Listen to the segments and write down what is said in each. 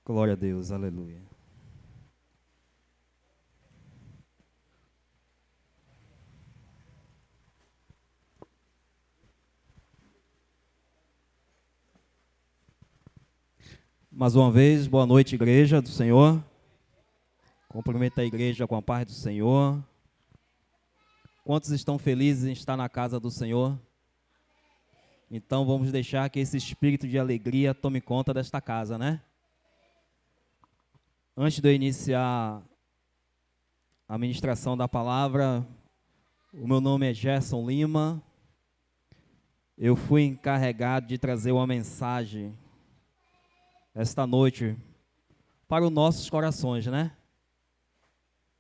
Glória a Deus, aleluia. Mais uma vez, boa noite, igreja do Senhor. Cumprimento a igreja com a paz do Senhor. Quantos estão felizes em estar na casa do Senhor? Então vamos deixar que esse espírito de alegria tome conta desta casa, né? Antes de eu iniciar a ministração da palavra, o meu nome é Gerson Lima. Eu fui encarregado de trazer uma mensagem esta noite para os nossos corações, né?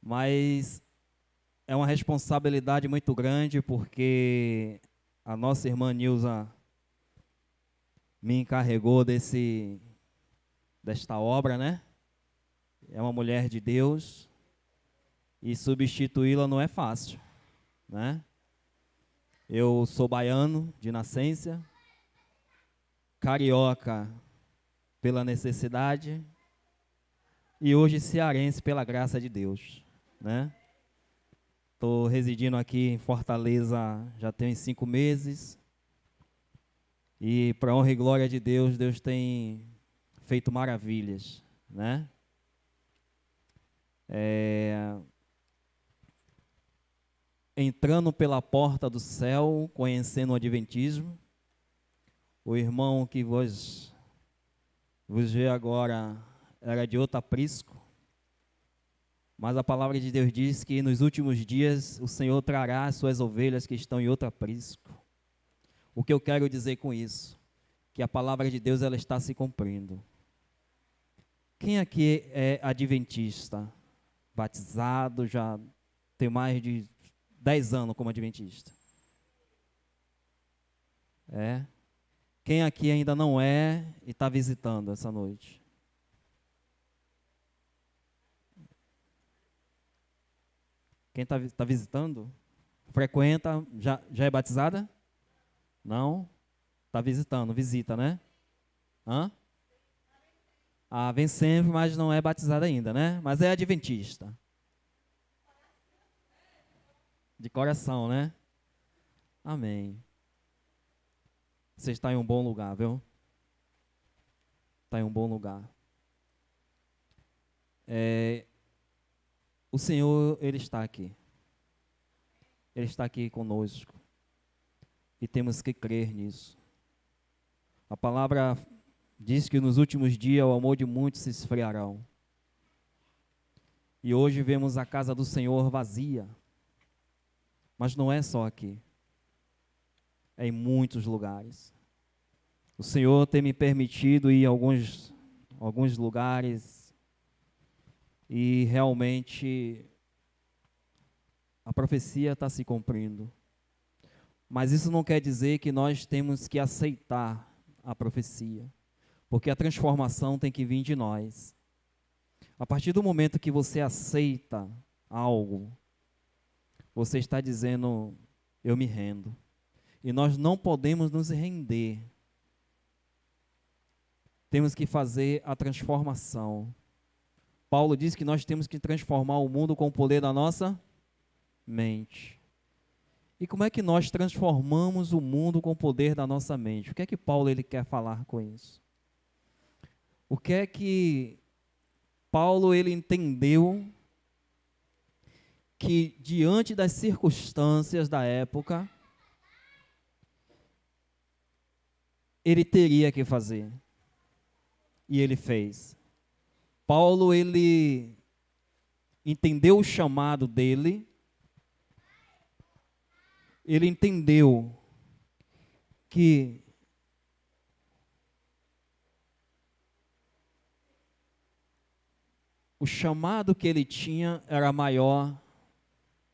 Mas é uma responsabilidade muito grande porque a nossa irmã Nilza me encarregou desta obra, né? É uma mulher de Deus e substituí-la não é fácil, né? Eu sou baiano de nascença, carioca pela necessidade e hoje cearense pela graça de Deus, né? Estou residindo aqui em Fortaleza já tem uns 5 meses e para honra e glória de Deus, Deus tem feito maravilhas, né? Entrando pela porta do céu, conhecendo o Adventismo, o irmão que vos vê agora era de outro aprisco, mas a palavra de Deus diz que nos últimos dias o Senhor trará as suas ovelhas que estão em outro aprisco. O que eu quero dizer com isso? Que a palavra de Deus ela está se cumprindo. Quem aqui é adventista? Batizado, já tem mais de 10 anos como adventista? É? Quem aqui ainda não é e está visitando essa noite? Quem está visitando? Frequenta, já é batizada? Não? Está visitando, visita, né? Hã? Ah, vem sempre, mas não é batizada ainda, né? Mas é adventista. De coração, né? Amém. Você está em um bom lugar, viu? Está em um bom lugar. O Senhor, Ele está aqui. Ele está aqui conosco. E temos que crer nisso. A palavra diz que nos últimos dias o amor de muitos se esfriarão. E hoje vemos a casa do Senhor vazia. Mas não é só aqui. É em muitos lugares. O Senhor tem me permitido ir a alguns lugares e realmente a profecia está se cumprindo. Mas isso não quer dizer que nós temos que aceitar a profecia, porque a transformação tem que vir de nós. A partir do momento que você aceita algo, você está dizendo, eu me rendo. E nós não podemos nos render. Temos que fazer a transformação. Paulo diz que nós temos que transformar o mundo com o poder da nossa mente. E como é que nós transformamos o mundo com o poder da nossa mente? O que é que Paulo ele quer falar com isso? O que é que Paulo ele entendeu que diante das circunstâncias da época ele teria que fazer? E ele fez. Paulo ele entendeu o chamado dele. Ele entendeu que o chamado que ele tinha era maior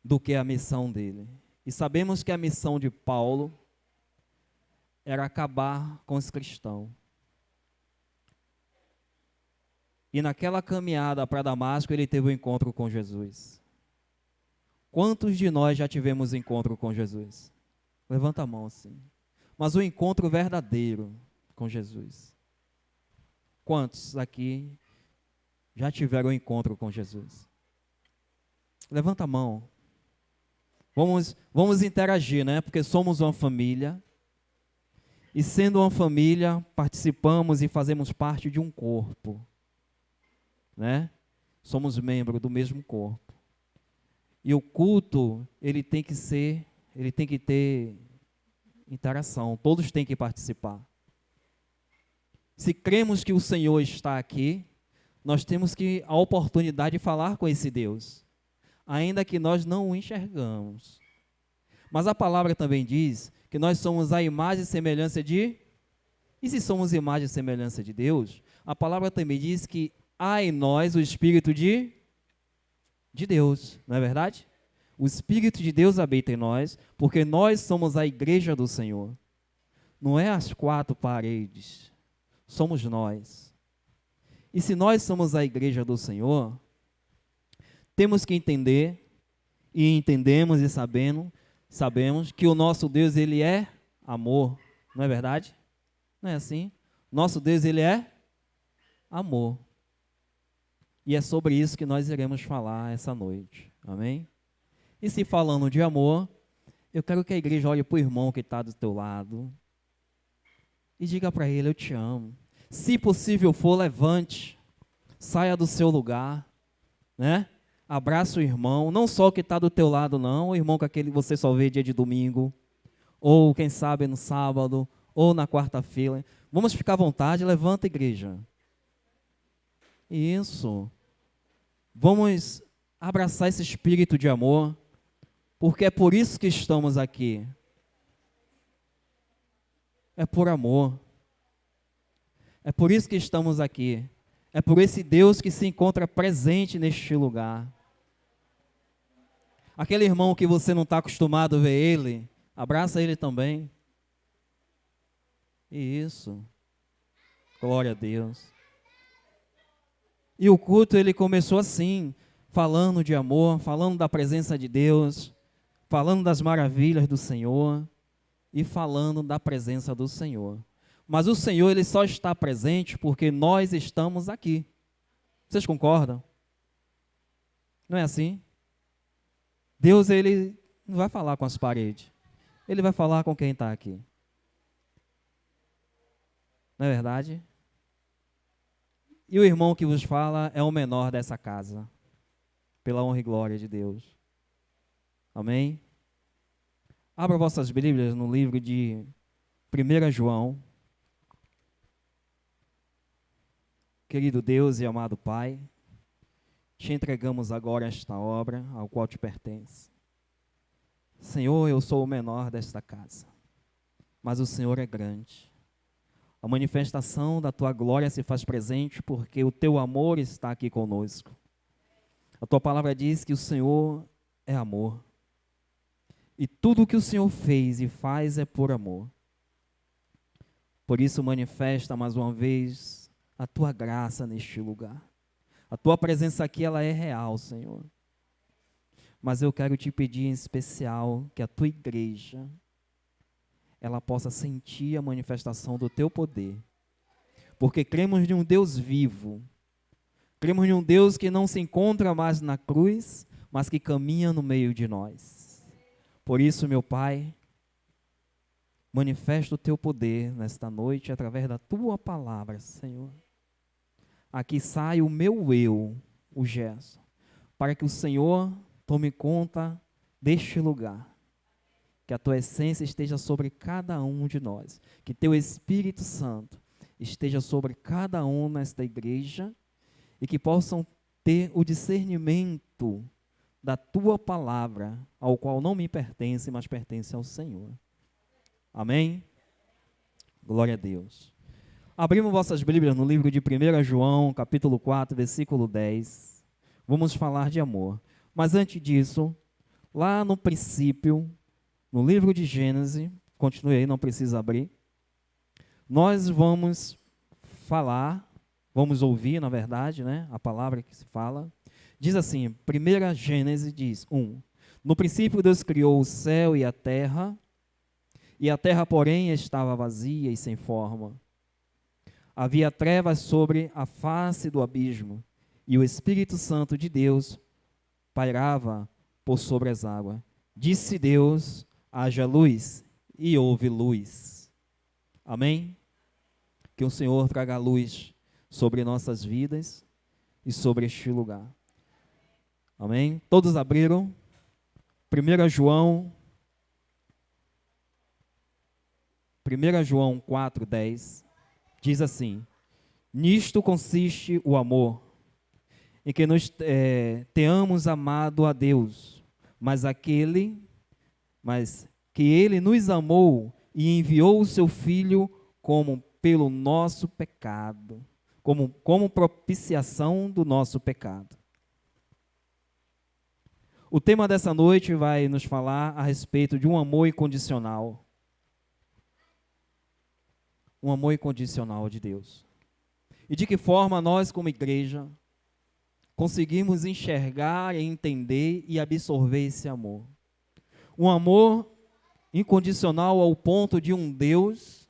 do que a missão dele. E sabemos que a missão de Paulo era acabar com os cristãos. E naquela caminhada para Damasco, ele teve um encontro com Jesus. Quantos de nós já tivemos encontro com Jesus? Levanta a mão assim. Mas um encontro verdadeiro com Jesus. Quantos aqui já tiveram um encontro com Jesus? Levanta a mão. Vamos interagir, né? Porque somos uma família. E sendo uma família, participamos e fazemos parte de um corpo, né? Somos membros do mesmo corpo. E o culto, ele tem que ter interação, todos têm que participar. Se cremos que o Senhor está aqui, nós temos a oportunidade de falar com esse Deus, ainda que nós não o enxergamos. Mas a palavra também diz que nós somos a imagem e semelhança de... E se somos imagem e semelhança de Deus, a palavra também diz que há em nós o Espírito de Deus, não é verdade? O Espírito de Deus habita em nós, porque nós somos a igreja do Senhor. Não é as quatro paredes, somos nós. E se nós somos a igreja do Senhor, temos que entender, e entendemos e sabemos que o nosso Deus, ele é amor, não é verdade? Não é assim? Nosso Deus, ele é amor. E é sobre isso que nós iremos falar essa noite, amém? E se falando de amor, eu quero que a igreja olhe para o irmão que está do teu lado e diga para ele, eu te amo. Se possível for, levante, saia do seu lugar, né? Abraça o irmão, não só o que está do teu lado não, o irmão com aquele que você só vê dia de domingo, ou quem sabe no sábado, ou na quarta-feira. Vamos ficar à vontade, levanta a igreja. Isso. Vamos abraçar esse espírito de amor, porque é por isso que estamos aqui. É por amor. É por isso que estamos aqui. É por esse Deus que se encontra presente neste lugar. Aquele irmão que você não está acostumado a ver ele, abraça ele também. Isso. Glória a Deus. E o culto, ele começou assim, falando de amor, falando da presença de Deus, falando das maravilhas do Senhor e falando da presença do Senhor. Mas o Senhor, ele só está presente porque nós estamos aqui. Vocês concordam? Não é assim? Deus, ele não vai falar com as paredes. Ele vai falar com quem está aqui. Não é verdade? E o irmão que vos fala é o menor dessa casa. Pela honra e glória de Deus. Amém? Abra vossas Bíblias no livro de 1 João. Querido Deus e amado Pai, te entregamos agora esta obra ao qual te pertence. Senhor, eu sou o menor desta casa, mas o Senhor é grande. A manifestação da tua glória se faz presente porque o teu amor está aqui conosco. A tua palavra diz que o Senhor é amor. E tudo o que o Senhor fez e faz é por amor. Por isso manifesta mais uma vez a tua graça neste lugar. A tua presença aqui, ela é real, Senhor. Mas eu quero te pedir em especial que a tua igreja, ela possa sentir a manifestação do teu poder. Porque cremos em um Deus vivo. Cremos em um Deus que não se encontra mais na cruz, mas que caminha no meio de nós. Por isso, meu Pai, manifesta o teu poder nesta noite através da tua palavra, Senhor. Aqui sai o meu eu, o Gerson, para que o Senhor tome conta deste lugar. Que a tua essência esteja sobre cada um de nós. Que teu Espírito Santo esteja sobre cada um nesta igreja e que possam ter o discernimento da tua palavra, ao qual não me pertence, mas pertence ao Senhor. Amém? Glória a Deus. Abrimos vossas Bíblias no livro de 1 João, capítulo 4, versículo 10. Vamos falar de amor. Mas antes disso, lá no princípio, no livro de Gênesis, continue aí, não precisa abrir. Nós vamos falar, vamos ouvir, na verdade, né, a palavra que se fala. Diz assim, 1 Gênesis diz, 1. No princípio Deus criou o céu e a terra, porém, estava vazia e sem forma. Havia trevas sobre a face do abismo, e o Espírito Santo de Deus pairava por sobre as águas. Disse Deus: haja luz, e houve luz. Amém? Que o Senhor traga luz sobre nossas vidas e sobre este lugar. Amém? Todos abriram? 1 João 4:10 diz assim: nisto consiste o amor, em que nós tenhamos amado a Deus, mas que Ele nos amou e enviou o seu Filho como pelo nosso pecado, como propiciação do nosso pecado. O tema dessa noite vai nos falar a respeito de um amor incondicional. Um amor incondicional de Deus. E de que forma nós, como igreja, conseguimos enxergar, entender e absorver esse amor. Um amor incondicional ao ponto de um Deus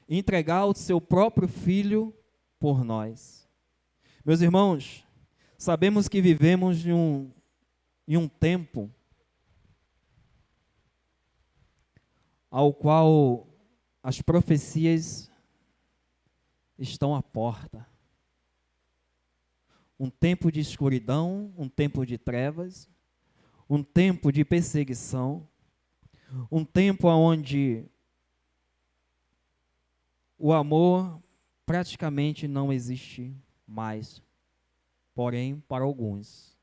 entregar o seu próprio Filho por nós. Meus irmãos, sabemos que vivemos em um tempo ao qual as profecias estão à porta. Um tempo de escuridão, um tempo de trevas, um tempo de perseguição, um tempo onde o amor praticamente não existe mais, porém para alguns.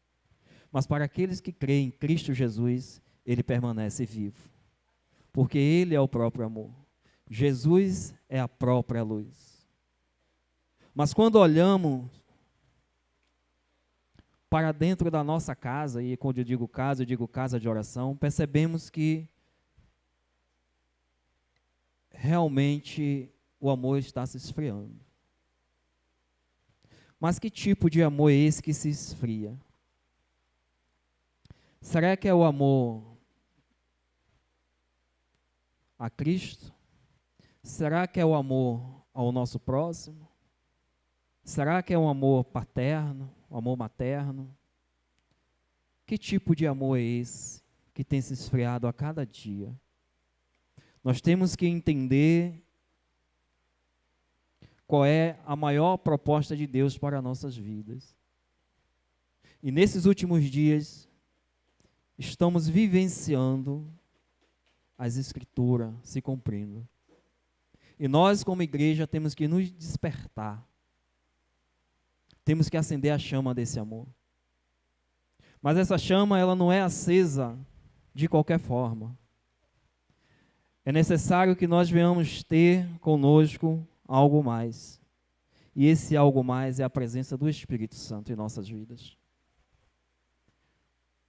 Mas para aqueles que creem em Cristo Jesus, ele permanece vivo, porque ele é o próprio amor. Jesus é a própria luz. Mas quando olhamos para dentro da nossa casa, e quando eu digo casa de oração, percebemos que realmente o amor está se esfriando. Mas que tipo de amor é esse que se esfria? Será que é o amor a Cristo? Será que é o amor ao nosso próximo? Será que é um amor paterno, um amor materno? Que tipo de amor é esse que tem se esfriado a cada dia? Nós temos que entender qual é a maior proposta de Deus para nossas vidas. E nesses últimos dias, estamos vivenciando as Escrituras se cumprindo. E nós, como igreja, temos que nos despertar. Temos que acender a chama desse amor. Mas essa chama, ela não é acesa de qualquer forma. É necessário que nós venhamos ter conosco algo mais. E esse algo mais é a presença do Espírito Santo em nossas vidas.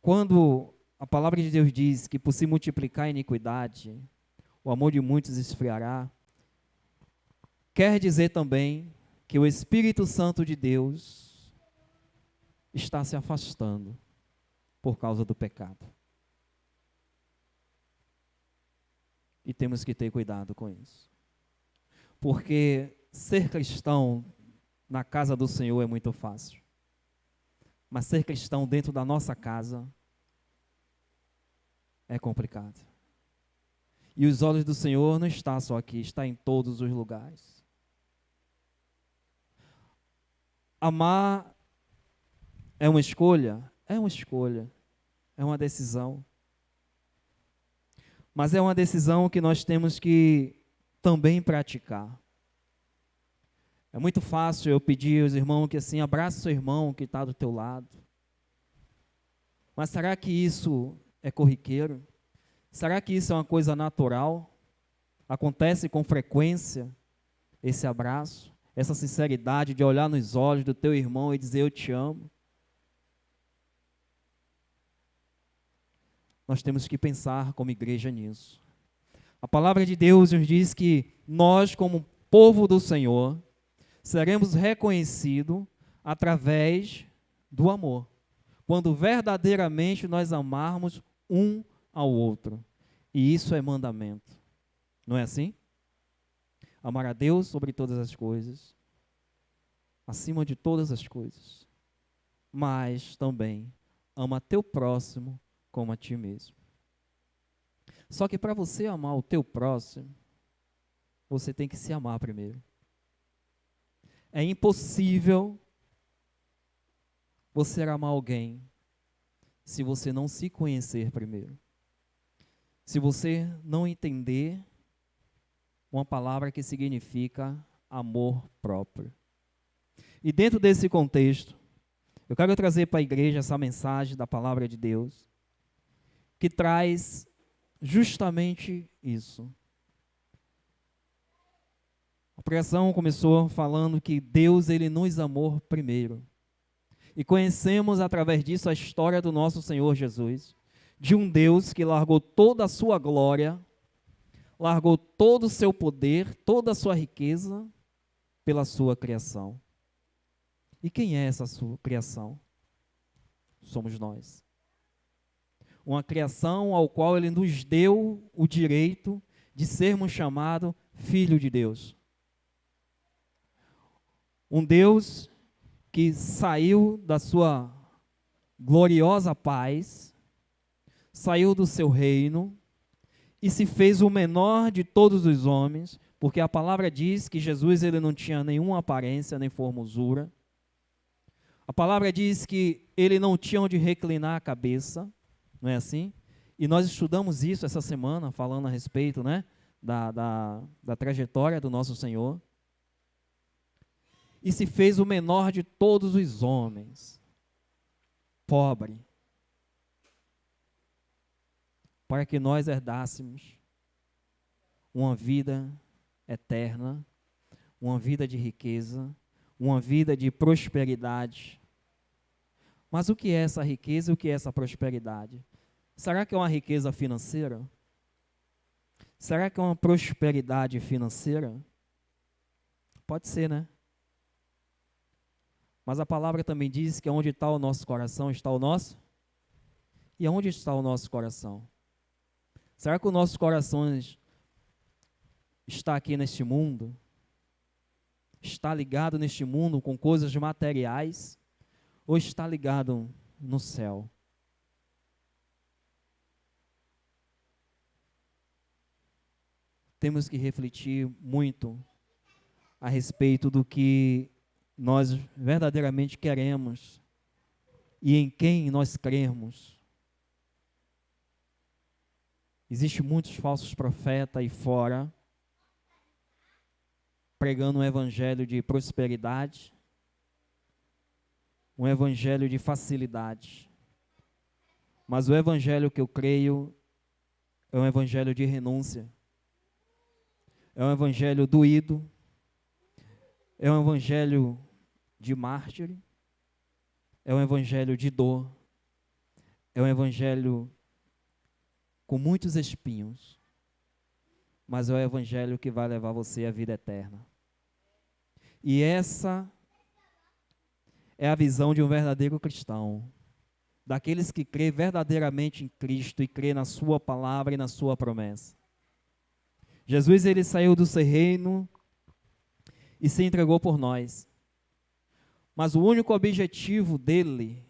Quando a palavra de Deus diz que por se multiplicar a iniquidade, o amor de muitos esfriará, quer dizer também que o Espírito Santo de Deus está se afastando por causa do pecado. E temos que ter cuidado com isso. Porque ser cristão na casa do Senhor é muito fácil. Mas ser cristão dentro da nossa casa é complicado. E os olhos do Senhor não estão só aqui, está em todos os lugares. Amar é uma escolha? É uma escolha. É uma decisão. Mas é uma decisão que nós temos que também praticar. É muito fácil eu pedir aos irmãos que assim, abraça o seu irmão que está do teu lado. Mas será que isso é corriqueiro? Será que isso é uma coisa natural? Acontece com frequência esse abraço? Essa sinceridade de olhar nos olhos do teu irmão e dizer eu te amo? Nós temos que pensar como igreja nisso. A palavra de Deus nos diz que nós, como povo do Senhor, seremos reconhecidos através do amor. Quando verdadeiramente nós amarmos um ao outro. E isso é mandamento. Não é assim? Amar a Deus sobre todas as coisas, acima de todas as coisas. mas também ama teu próximo como a ti mesmo. Só que para você amar o teu próximo, você tem que se amar primeiro. É impossível você amar alguém se você não se conhecer primeiro. Se você não entender uma palavra que significa amor próprio. E dentro desse contexto, eu quero trazer para a igreja essa mensagem da palavra de Deus, que traz justamente isso. A pregação começou falando que Deus, ele nos amou primeiro. E conhecemos através disso a história do nosso Senhor Jesus, de um Deus que largou toda a sua glória, largou todo o seu poder, toda a sua riqueza pela sua criação. E quem é essa sua criação? Somos nós. Uma criação ao qual ele nos deu o direito de sermos chamados filho de Deus. Um Deus que saiu da sua gloriosa paz, saiu do seu reino e se fez o menor de todos os homens, porque a palavra diz que Jesus ele não tinha nenhuma aparência nem formosura. A palavra diz que ele não tinha onde reclinar a cabeça, não é assim? E nós estudamos isso essa semana, falando a respeito, né, da trajetória do nosso Senhor. E se fez o menor de todos os homens, pobre, para que nós herdássemos uma vida eterna, uma vida de riqueza, uma vida de prosperidade. Mas o que é essa riqueza e o que é essa prosperidade? Será que é uma riqueza financeira? Será que é uma prosperidade financeira? Pode ser, né? Mas a palavra também diz que onde está o nosso coração, está o nosso. E onde está o nosso coração? Será que o nosso coração está aqui neste mundo? Está ligado neste mundo com coisas materiais? Ou está ligado no céu? Temos que refletir muito a respeito do que nós verdadeiramente queremos e em quem nós cremos. Existem muitos falsos profetas aí fora pregando um evangelho de prosperidade, um evangelho de facilidade. Mas o evangelho que eu creio é um evangelho de renúncia. É um evangelho doído. É um evangelho de mártir. É um evangelho de dor. É um evangelho com muitos espinhos. Mas é o evangelho que vai levar você à vida eterna. E essa é a visão de um verdadeiro cristão. Daqueles que crê verdadeiramente em Cristo e crê na sua palavra e na sua promessa. Jesus, ele saiu do seu reino e se entregou por nós. Mas o único objetivo dele,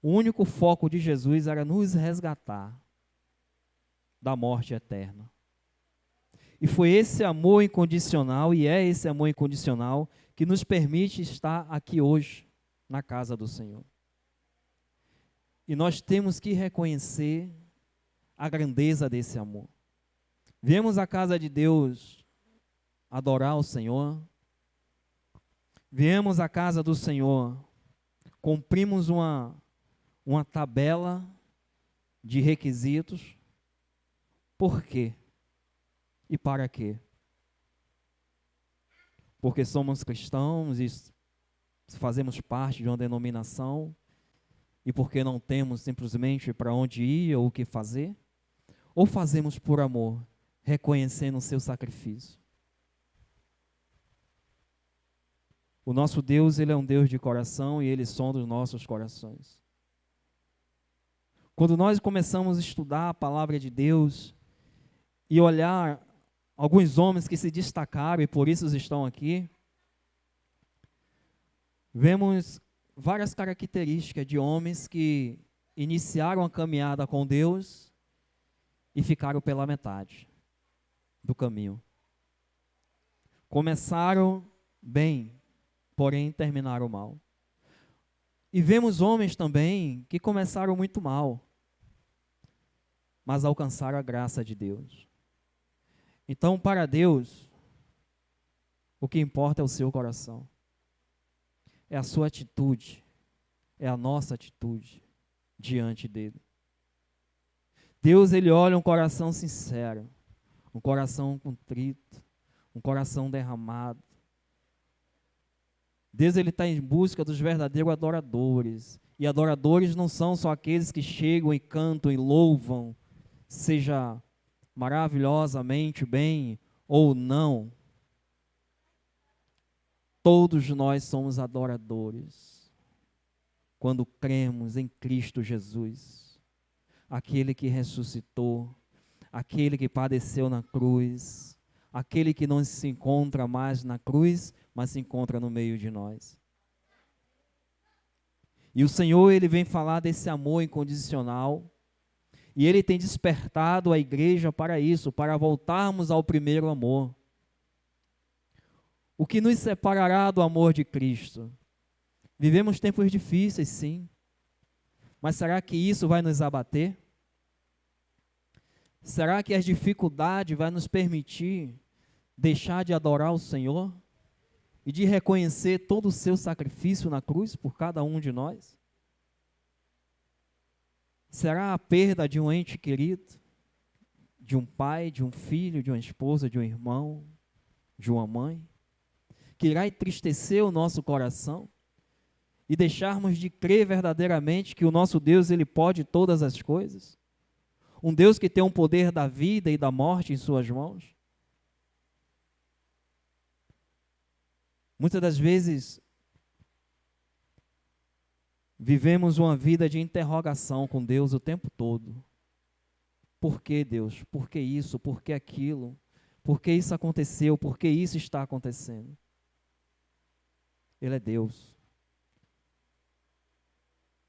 o único foco de Jesus era nos resgatar da morte eterna. E foi esse amor incondicional, e é esse amor incondicional, que nos permite estar aqui hoje, na casa do Senhor. E nós temos que reconhecer a grandeza desse amor. Viemos à casa de Deus adorar o Senhor. Viemos à casa do Senhor, cumprimos uma tabela de requisitos. Por quê? E para quê? Porque somos cristãos e fazemos parte de uma denominação e porque não temos simplesmente para onde ir ou o que fazer? Ou fazemos por amor, reconhecendo o seu sacrifício? O nosso Deus, ele é um Deus de coração e ele sonda os nossos corações. Quando nós começamos a estudar a palavra de Deus e olhar alguns homens que se destacaram e por isso estão aqui, vemos várias características de homens que iniciaram a caminhada com Deus e ficaram pela metade do caminho. Começaram bem, porém terminaram mal. E vemos homens também que começaram muito mal, mas alcançaram a graça de Deus. Então, para Deus, o que importa é o seu coração. É a sua atitude, é a nossa atitude diante dele. Deus, ele olha um coração sincero, um coração contrito, um coração derramado. Deus, ele está em busca dos verdadeiros adoradores. E adoradores não são só aqueles que chegam e cantam e louvam, seja maravilhosamente bem ou não. Todos nós somos adoradores quando cremos em Cristo Jesus, aquele que ressuscitou, aquele que padeceu na cruz, aquele que não se encontra mais na cruz, mas se encontra no meio de nós. E o Senhor, ele vem falar desse amor incondicional, e ele tem despertado a igreja para isso, para voltarmos ao primeiro amor. O que nos separará do amor de Cristo? Vivemos tempos difíceis, sim, mas será que isso vai nos abater? Será que as dificuldades vai nos permitir deixar de adorar o Senhor e de reconhecer todo o seu sacrifício na cruz por cada um de nós? Será a perda de um ente querido, de um pai, de um filho, de uma esposa, de um irmão, de uma mãe, que irá entristecer o nosso coração e deixarmos de crer verdadeiramente que o nosso Deus, ele pode todas as coisas? Um Deus que tem o poder da vida e da morte em suas mãos? Muitas das vezes, vivemos uma vida de interrogação com Deus o tempo todo. Por que Deus? Por que isso? Por que aquilo? Por que isso aconteceu? Por que isso está acontecendo? Ele é Deus.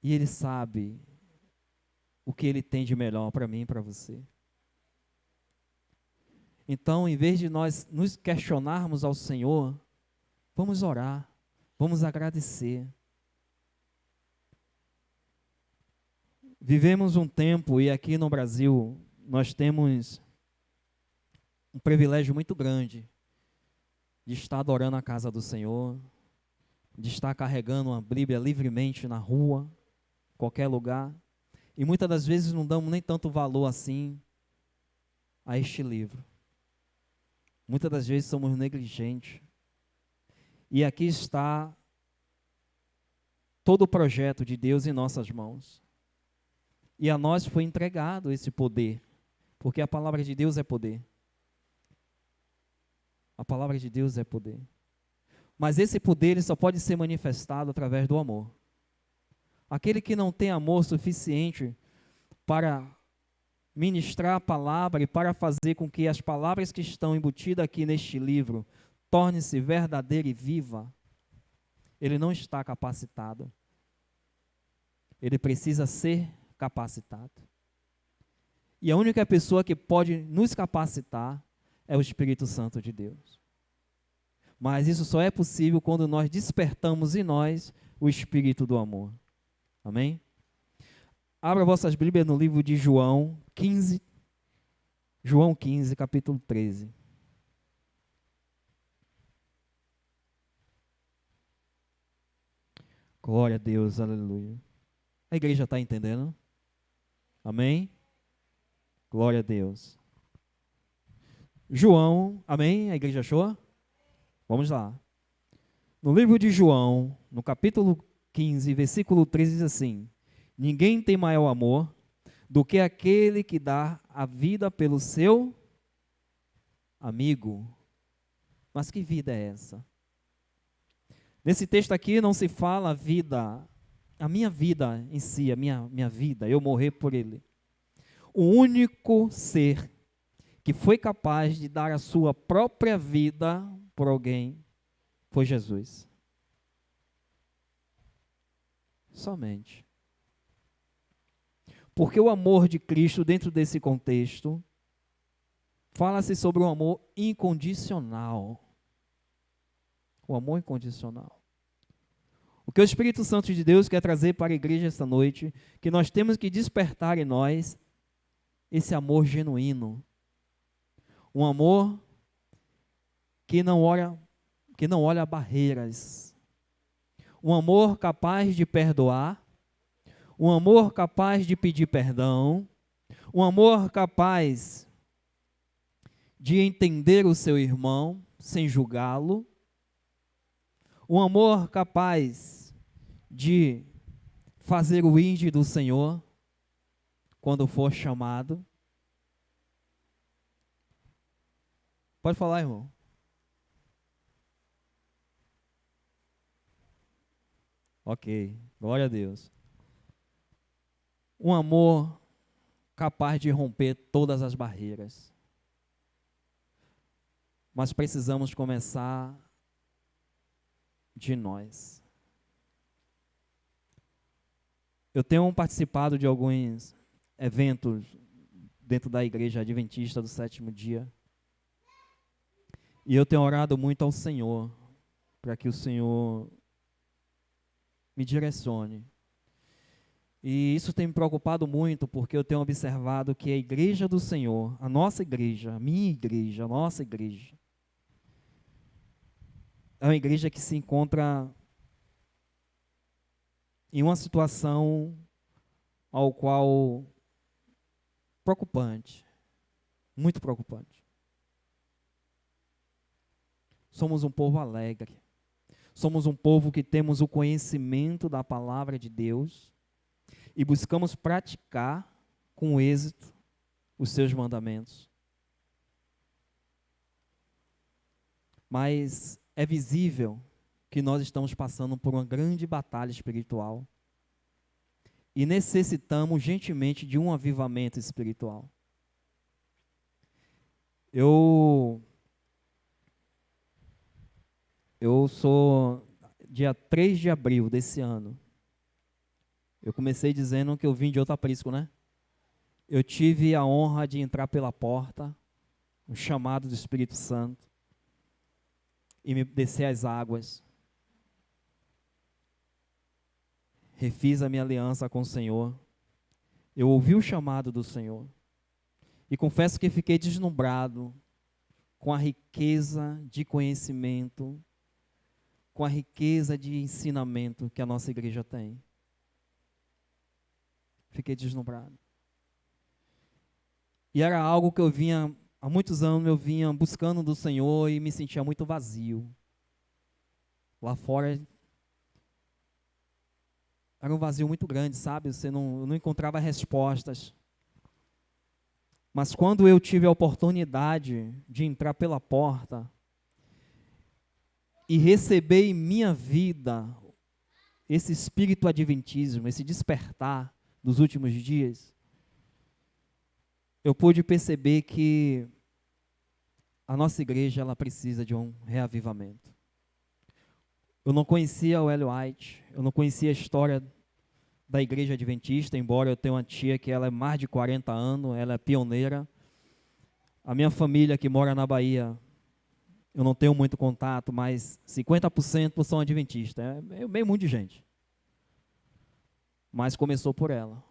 E Ele sabe o que Ele tem de melhor para mim e para você. Então, em vez de nós nos questionarmos ao Senhor, vamos orar, vamos agradecer. Vivemos um tempo, e aqui no Brasil, nós temos um privilégio muito grande de estar adorando a casa do Senhor, de estar carregando uma Bíblia livremente na rua, qualquer lugar, e muitas das vezes não damos nem tanto valor assim a este livro. Muitas das vezes somos negligentes. E aqui está todo o projeto de Deus em nossas mãos. E a nós foi entregado esse poder, porque a palavra de Deus é poder. A palavra de Deus é poder. Mas esse poder ele só pode ser manifestado através do amor. Aquele que não tem amor suficiente para ministrar a palavra e para fazer com que as palavras que estão embutidas aqui neste livro tornem-se verdadeira e viva, ele não está capacitado. Ele precisa ser capacitado. E a única pessoa que pode nos capacitar é o Espírito Santo de Deus. Mas isso só é possível quando nós despertamos em nós o Espírito do amor. Amém? Abra vossas Bíblias no livro de João 15, capítulo 13. Glória a Deus, aleluia. A igreja está entendendo? Amém? Glória a Deus. João, amém? A igreja achou? Vamos lá. No livro de João, no capítulo 15, versículo 13, diz assim: ninguém tem maior amor do que aquele que dá a vida pelo seu amigo. Mas que vida é essa? Nesse texto aqui não se fala a vida, a minha vida em si, a minha vida, eu morrer por ele. O único ser que foi capaz de dar a sua própria vida por alguém foi Jesus. somente. Porque o amor de Cristo, dentro desse contexto, fala-se sobre um amor incondicional. O amor incondicional. O que o Espírito Santo de Deus quer trazer para a igreja esta noite, que nós temos que despertar em nós esse amor genuíno. Um amor que não olha barreiras. Um amor capaz de perdoar. Um amor capaz de pedir perdão. Um amor capaz de entender o seu irmão sem julgá-lo. Um amor capaz de fazer o ide do Senhor quando for chamado. Pode falar, irmão. Ok, glória a Deus. Um amor capaz de romper todas as barreiras. Mas precisamos começar de nós. Eu tenho participado de alguns eventos dentro da igreja adventista do sétimo dia. E eu tenho orado muito ao Senhor, para que o Senhor me direcione. E isso tem me preocupado muito, porque eu tenho observado que a igreja do Senhor, a nossa igreja, a minha igreja, a nossa igreja, é uma igreja que se encontra em uma situação ao qual preocupante, muito preocupante. Somos um povo alegre. Somos um povo que temos o conhecimento da palavra de Deus e buscamos praticar com êxito os seus mandamentos. Mas é visível que nós estamos passando por uma grande batalha espiritual e necessitamos urgentemente de um avivamento espiritual. Eu sou dia 3 de abril desse ano. Eu comecei dizendo que eu vim de outro aprisco, né? Eu tive a honra de entrar pela porta, um chamado do Espírito Santo, e me descer as águas. Refiz a minha aliança com o Senhor. Eu ouvi o chamado do Senhor. E confesso que fiquei deslumbrado com a riqueza de conhecimento, com a riqueza de ensinamento que a nossa igreja tem. Fiquei deslumbrado. E era algo que há muitos anos eu vinha buscando do Senhor e me sentia muito vazio. Lá fora era um vazio muito grande, sabe? Eu não encontrava respostas. Mas quando eu tive a oportunidade de entrar pela porta e receber em minha vida esse espírito adventismo, esse despertar dos últimos dias, eu pude perceber que a nossa igreja ela precisa de um reavivamento. Eu não conhecia o Ellen White, eu não conhecia a história da igreja adventista, embora eu tenha uma tia que ela é mais de 40 anos, ela é pioneira. A minha família que mora na Bahia, eu não tenho muito contato, mas 50% são adventistas, é meio mundo de gente. Mas começou por ela.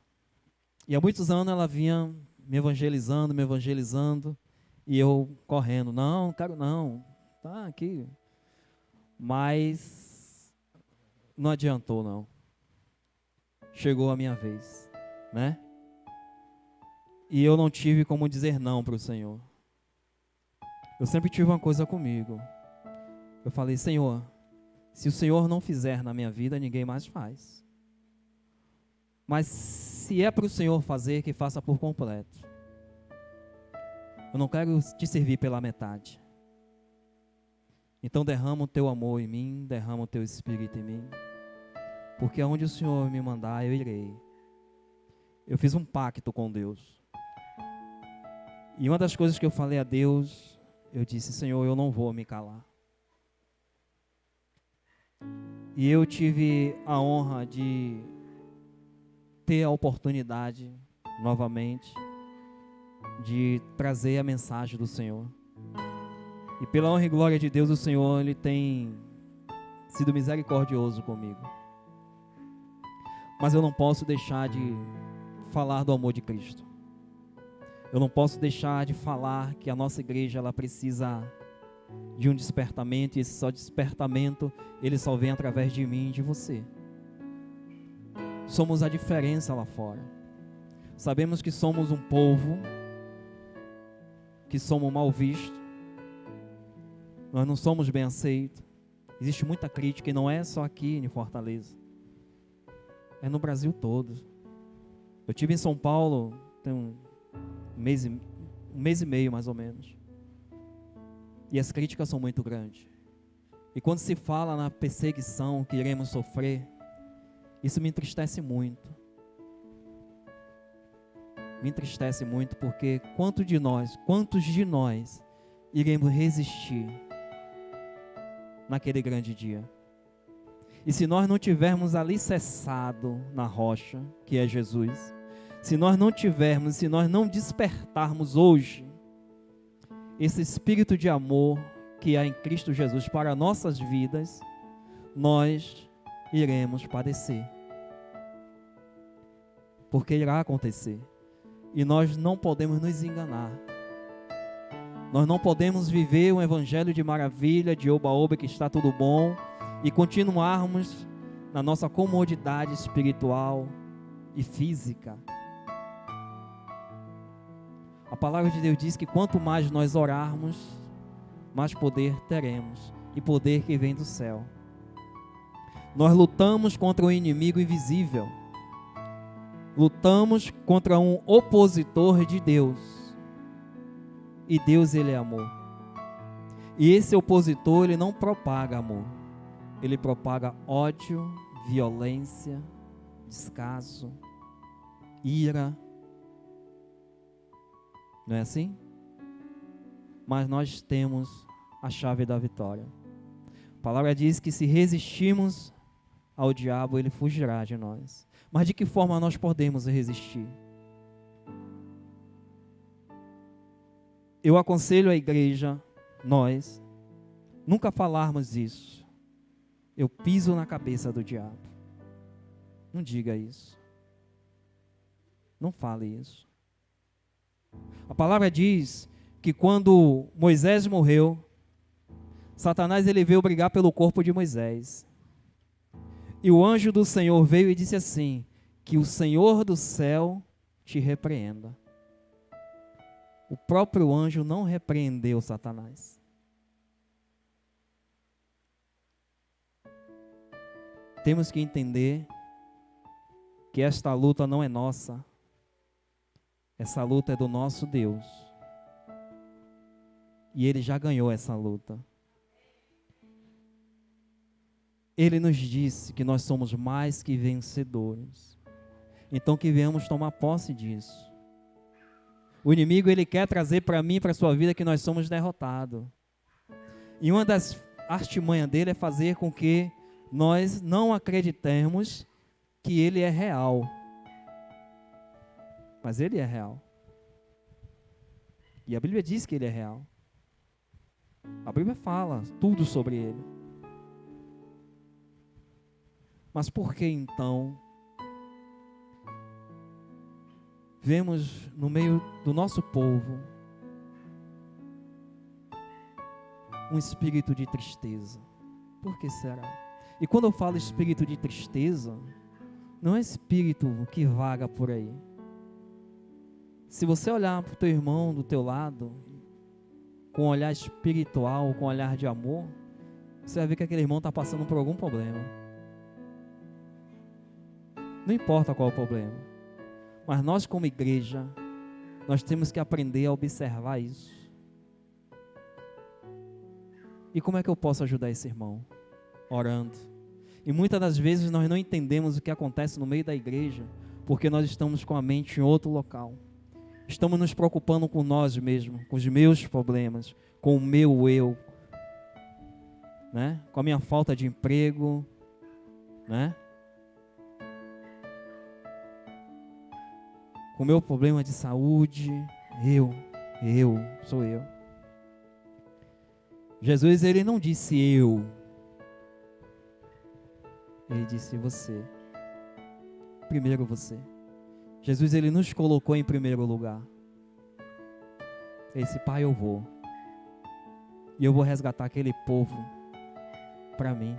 E há muitos anos ela vinha me evangelizando, e eu correndo, não quero não, tá aqui. Mas não adiantou não. Chegou a minha vez, né? E eu não tive como dizer não para o Senhor. Eu sempre tive uma coisa comigo. Eu falei, Senhor, se o Senhor não fizer na minha vida, ninguém mais faz. Mas se é para o Senhor fazer, que faça por completo. Eu não quero te servir pela metade. Então derrama o teu amor em mim, derrama o teu espírito em mim. Porque aonde o Senhor me mandar, eu irei. Eu fiz um pacto com Deus. E uma das coisas que eu falei a Deus, eu disse, Senhor, eu não vou me calar. E eu tive a honra de ter a oportunidade, novamente, de trazer a mensagem do Senhor. E pela honra e glória de Deus, o Senhor, Ele tem sido misericordioso comigo. Mas eu não posso deixar de falar do amor de Cristo. Eu não posso deixar de falar que a nossa igreja, ela precisa de um despertamento, e esse só despertamento, ele só vem através de mim e de você. Somos a diferença lá fora. Sabemos que somos um povo, que somos mal vistos, nós não somos bem aceitos. Existe muita crítica, e não é só aqui em Fortaleza, é no Brasil todo. Eu estive em São Paulo tem um mês e meio mais ou menos, e as críticas são muito grandes. E quando se fala na perseguição que iremos sofrer, isso me entristece muito. Me entristece muito, porque quantos de nós iremos resistir naquele grande dia? E se nós não tivermos alicerçado na rocha, que é Jesus, se nós não despertarmos hoje esse espírito de amor que há em Cristo Jesus para nossas vidas, nós iremos padecer. Porque irá acontecer. E nós não podemos nos enganar. Nós não podemos viver um evangelho de maravilha, de oba-oba, que está tudo bom, e continuarmos na nossa comodidade espiritual e física. A palavra de Deus diz que quanto mais nós orarmos, mais poder teremos, e poder que vem do céu. Nós lutamos contra um inimigo invisível. Lutamos contra um opositor de Deus. E Deus, Ele é amor. E esse opositor, ele não propaga amor. Ele propaga ódio, violência, descaso, ira. Não é assim? Mas nós temos a chave da vitória. A palavra diz que se resistirmos ao diabo, ele fugirá de nós. Mas de que forma nós podemos resistir? Eu aconselho a igreja, nós, nunca falarmos isso. Eu piso na cabeça do diabo. Não diga isso. Não fale isso. A palavra diz que quando Moisés morreu, Satanás ele veio brigar pelo corpo de Moisés. E o anjo do Senhor veio e disse assim: que o Senhor do céu te repreenda. O próprio anjo não repreendeu Satanás. Temos que entender que esta luta não é nossa. Essa luta é do nosso Deus. E Ele já ganhou essa luta. Ele nos disse que nós somos mais que vencedores. Então que venhamos tomar posse disso. O inimigo, ele quer trazer para mim e para a sua vida que nós somos derrotados. E uma das artimanhas dele é fazer com que nós não acreditemos que ele é real. Mas ele é real. E a Bíblia diz que ele é real. A Bíblia fala tudo sobre ele. Mas por que então vemos no meio do nosso povo um espírito de tristeza? Por que será? E quando eu falo espírito de tristeza, não é espírito que vaga por aí. Se você olhar para o teu irmão do teu lado, com um olhar espiritual, com um olhar de amor, você vai ver que aquele irmão está passando por algum problema. Não importa qual é o problema. Mas nós como igreja, nós temos que aprender a observar isso. E como é que eu posso ajudar esse irmão? Orando. E muitas das vezes nós não entendemos o que acontece no meio da igreja, porque nós estamos com a mente em outro local. Estamos nos preocupando com nós mesmos, com os meus problemas, com o meu eu, né? Com a minha falta de emprego, né? o meu problema de saúde, sou eu. Jesus, ele não disse eu, ele disse você. Primeiro você. Jesus, ele nos colocou em primeiro lugar. Esse Pai, eu vou. E eu vou resgatar aquele povo para mim.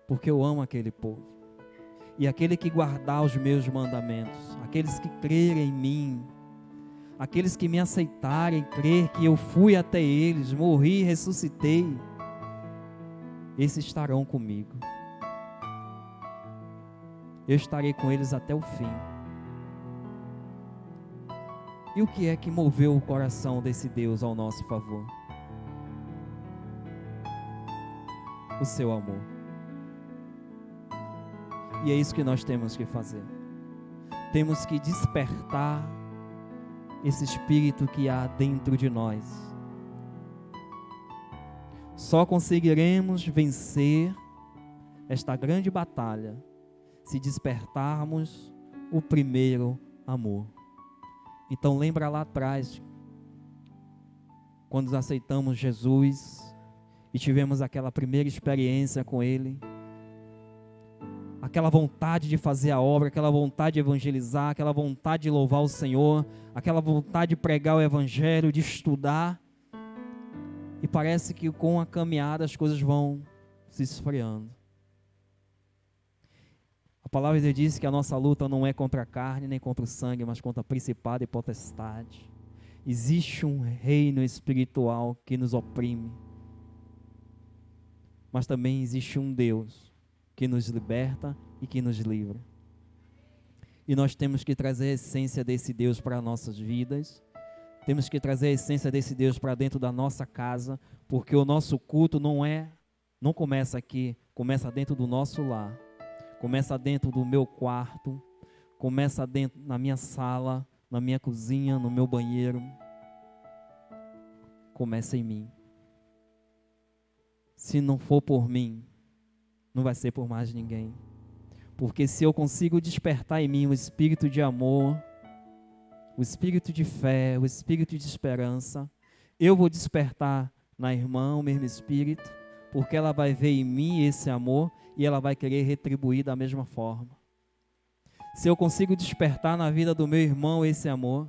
Porque eu amo aquele povo. E aquele que guardar os meus mandamentos, aqueles que crerem em mim, aqueles que me aceitarem, crer que eu fui até eles, morri e ressuscitei, esses estarão comigo. Eu estarei com eles até o fim. E o que é que moveu o coração desse Deus ao nosso favor? O seu amor. E é isso que nós temos que fazer. Temos que despertar esse espírito que há dentro de nós. Só conseguiremos vencer esta grande batalha se despertarmos o primeiro amor. Então lembra lá atrás, quando aceitamos Jesus e tivemos aquela primeira experiência com Ele, aquela vontade de fazer a obra, aquela vontade de evangelizar, aquela vontade de louvar o Senhor, aquela vontade de pregar o Evangelho, de estudar, e parece que com a caminhada as coisas vão se esfriando. A palavra de Deus diz que a nossa luta não é contra a carne, nem contra o sangue, mas contra a principado e potestade. Existe um reino espiritual que nos oprime, mas também existe um Deus que nos liberta e que nos livra. E nós temos que trazer a essência desse Deus para nossas vidas, temos que trazer a essência desse Deus para dentro da nossa casa, porque o nosso culto não começa aqui, começa dentro do nosso lar, começa dentro do meu quarto, começa dentro na minha sala, na minha cozinha, no meu banheiro. Começa em mim. Se não for por mim, não vai ser por mais ninguém. Porque se eu consigo despertar em mim o espírito de amor, o espírito de fé, o espírito de esperança, eu vou despertar na irmã o mesmo espírito, porque ela vai ver em mim esse amor e ela vai querer retribuir da mesma forma. Se eu consigo despertar na vida do meu irmão esse amor,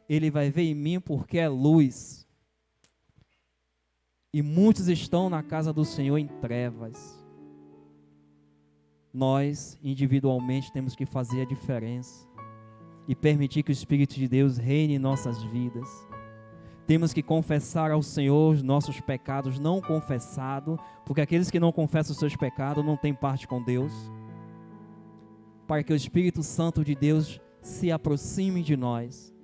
ele vai ver em mim porque é luz. E muitos estão na casa do Senhor em trevas. Nós, individualmente, temos que fazer a diferença e permitir que o Espírito de Deus reine em nossas vidas. Temos que confessar ao Senhor os nossos pecados não confessados, porque aqueles que não confessam os seus pecados não têm parte com Deus, para que o Espírito Santo de Deus se aproxime de nós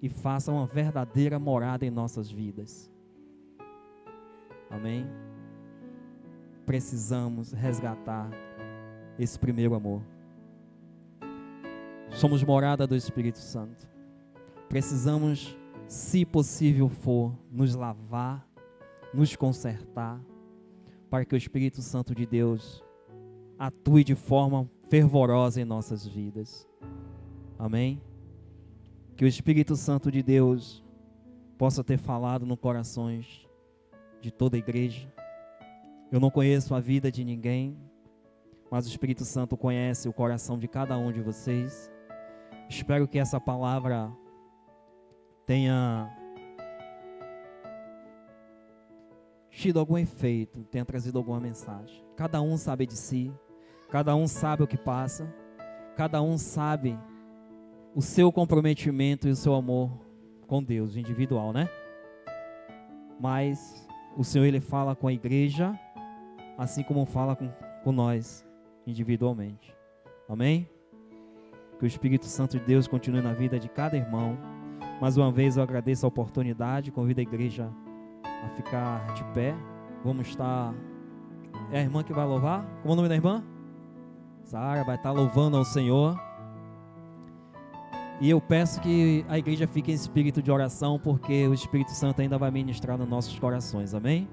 e faça uma verdadeira morada em nossas vidas. Amém? Precisamos resgatar esse primeiro amor. Somos morada do Espírito Santo. Precisamos, se possível for, nos lavar, nos consertar, para que o Espírito Santo de Deus atue de forma fervorosa em nossas vidas. Amém? Que o Espírito Santo de Deus possa ter falado no corações de toda a igreja. Eu não conheço a vida de ninguém, mas o Espírito Santo conhece o coração de cada um de vocês. Espero que essa palavra tenha tido algum efeito, tenha trazido alguma mensagem. Cada um sabe de si, cada um sabe o que passa, cada um sabe o seu comprometimento e o seu amor com Deus, individual, né? Mas o Senhor, Ele fala com a igreja, assim como fala com nós, individualmente. Amém? Que o Espírito Santo de Deus continue na vida de cada irmão. Mais uma vez eu agradeço a oportunidade, convido a igreja a ficar de pé. Vamos estar... É a irmã que vai louvar? Como é o nome da irmã? Sara vai estar louvando ao Senhor. E eu peço que a igreja fique em espírito de oração, porque o Espírito Santo ainda vai ministrar nos nossos corações. Amém?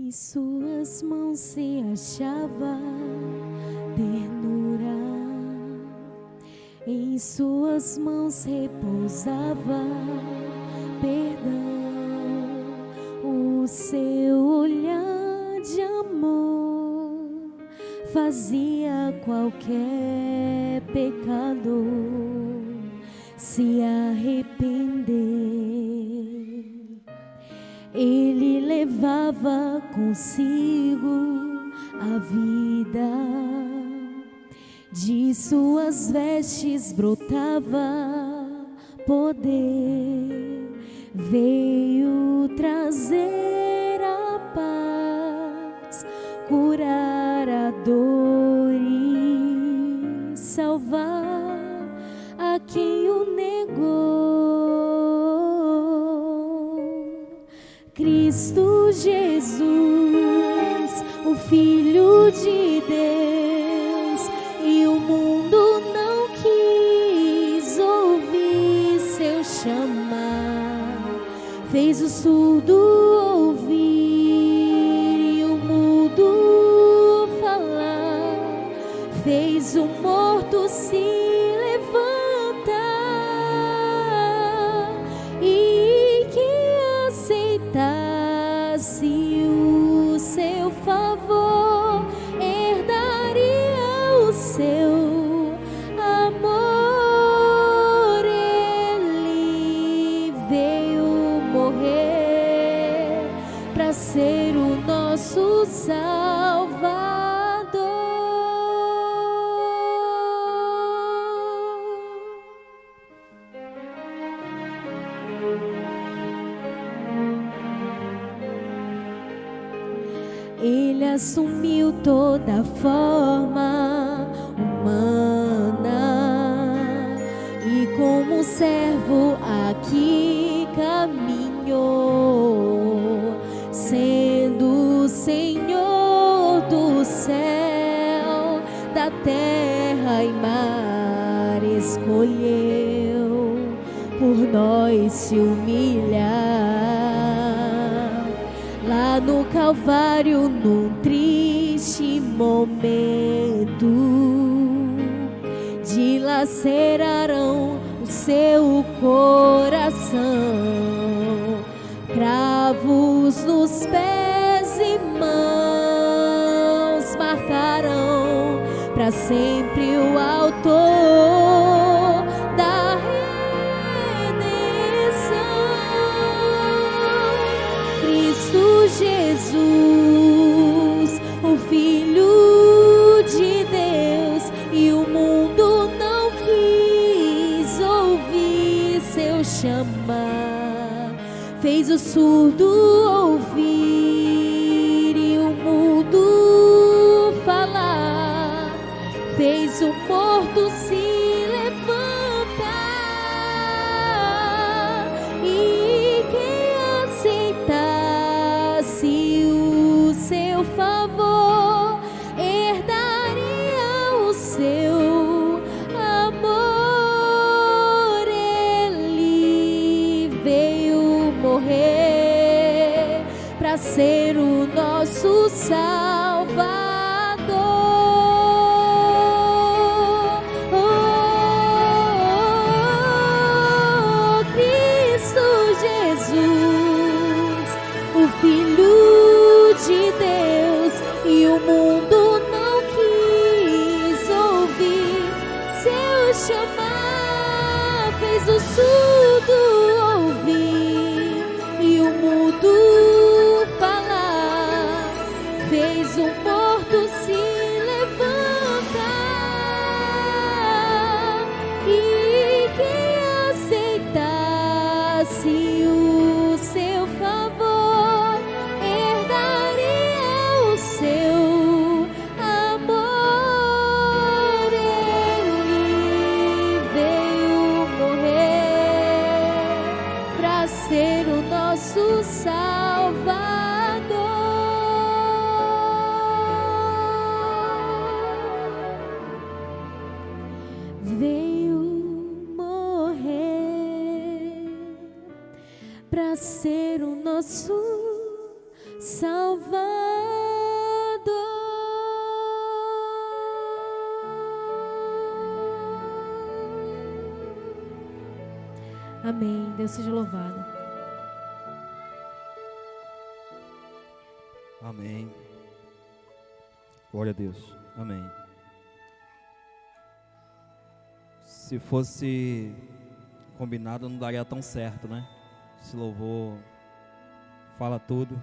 Em suas mãos se achava ternura, em suas mãos repousava perdão. O seu olhar de amor fazia qualquer pecador se arrepender. Ele levava consigo a vida, de suas vestes brotava poder, veio trazer a paz, curar a dor e salvar a quem o negou. Cristo Jesus, o Filho de Deus, e o mundo não quis ouvir seu chamar, fez o surdo ouvir e o mudo falar, fez o morto se levantar, e que aceitasse o seu favor herdaria o seu amor. Ele veio morrer para ser o nosso Salvador. Ele assumiu toda forma humana e como servo aqui caminhou, sendo Senhor do céu, da terra e mar, escolheu por nós se humilhar. Lá no Calvário, num triste momento, dilaceraram o seu coração, cravos nos pés e mãos marcaram para sempre o autor da redenção. Cristo Jesus, o Filho de Deus, e o mundo não quis ouvir seu chamar, fez o surdo ouvir e o mudo falar, fez o morto se levantar, e quem aceitasse o seu favor herdaria o seu amor. Ele veio morrer para ser o nosso Salvador. O Filho de Deus, e o mundo não quis ouvir seu chamar, fez o surdo ouvir e o mudo falar, fez o morto se levantar, e quem aceitasse o seu favor herdaria o seu amor. Ele veio morrer para ser o nosso Salvador. Veio morrer para ser o nosso Salvador. Amém. Deus seja louvado. Amém. Glória a Deus. Amém. Se fosse combinado, não daria tão certo, né? Esse louvor fala tudo.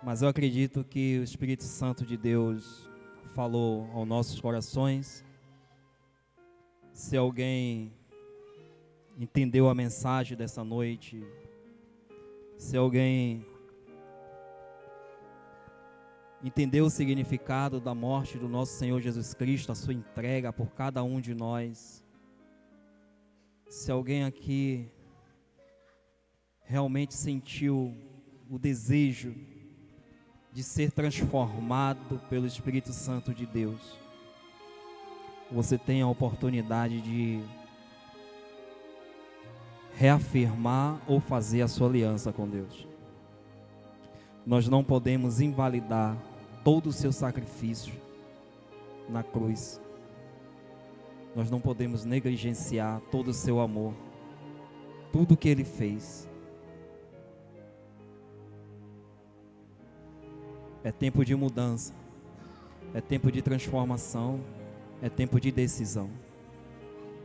Mas eu acredito que o Espírito Santo de Deus falou aos nossos corações. Se alguém entendeu a mensagem dessa noite, se alguém entendeu o significado da morte do nosso Senhor Jesus Cristo, a sua entrega por cada um de nós, se alguém aqui realmente sentiu o desejo de ser transformado pelo Espírito Santo de Deus, você tem a oportunidade de reafirmar ou fazer a sua aliança com Deus. Nós não podemos invalidar todo o seu sacrifício na cruz. Nós não podemos negligenciar todo o seu amor, tudo que Ele fez. É tempo de mudança, é tempo de transformação, é tempo de decisão.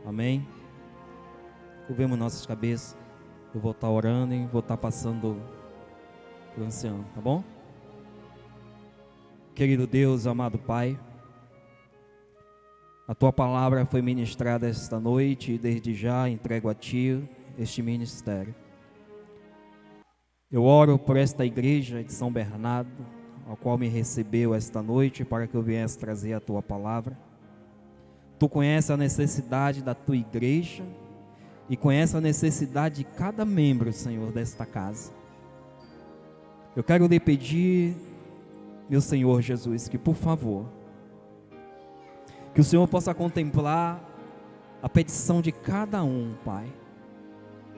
Amém? Curvemos nossas cabeças. Eu vou estar orando e vou estar passando para o ancião, tá bom? Querido Deus, amado Pai, a Tua palavra foi ministrada esta noite e desde já entrego a Ti este ministério. Eu oro por esta igreja de São Bernardo, a qual me recebeu esta noite para que eu viesse trazer a Tua palavra. Tu conheces a necessidade da Tua igreja e conheces a necessidade de cada membro, Senhor, desta casa. Eu quero lhe pedir, meu Senhor Jesus, que por favor, que o Senhor possa contemplar a petição de cada um, Pai,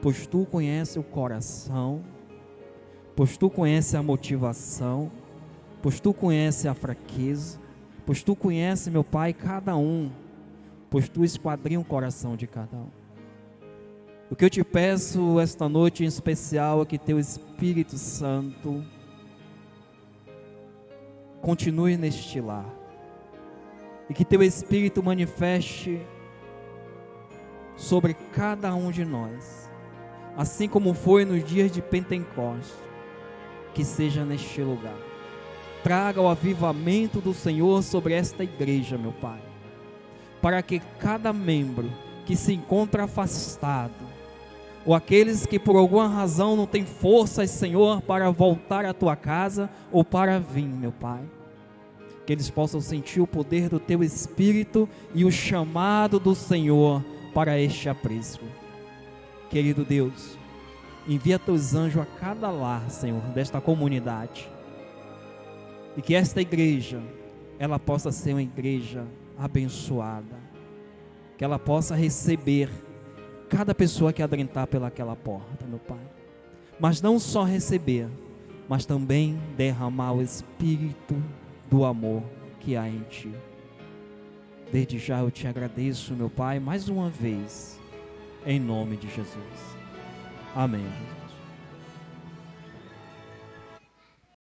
pois Tu conheces o coração, pois Tu conheces a motivação, pois Tu conheces a fraqueza, pois Tu conheces, meu Pai, cada um, pois Tu esquadrinha o coração de cada um. O que eu te peço esta noite em especial é que Teu Espírito Santo continue neste lar e que Teu Espírito manifeste sobre cada um de nós, assim como foi nos dias de Pentecostes, que seja neste lugar. Traga o avivamento do Senhor sobre esta igreja, meu Pai, para que cada membro que se encontra afastado, ou aqueles que por alguma razão não têm forças, Senhor, para voltar à Tua casa ou para vir, meu Pai, que eles possam sentir o poder do Teu Espírito e o chamado do Senhor para este aprisco. Querido Deus, envia Teus anjos a cada lar, Senhor, desta comunidade, e que esta igreja, ela possa ser uma igreja abençoada, que ela possa receber cada pessoa que adentrar pelaquela porta, meu Pai, mas não só receber, mas também derramar o Espírito do amor que há em Ti. Desde já eu Te agradeço, meu Pai, mais uma vez, em nome de Jesus. Amém.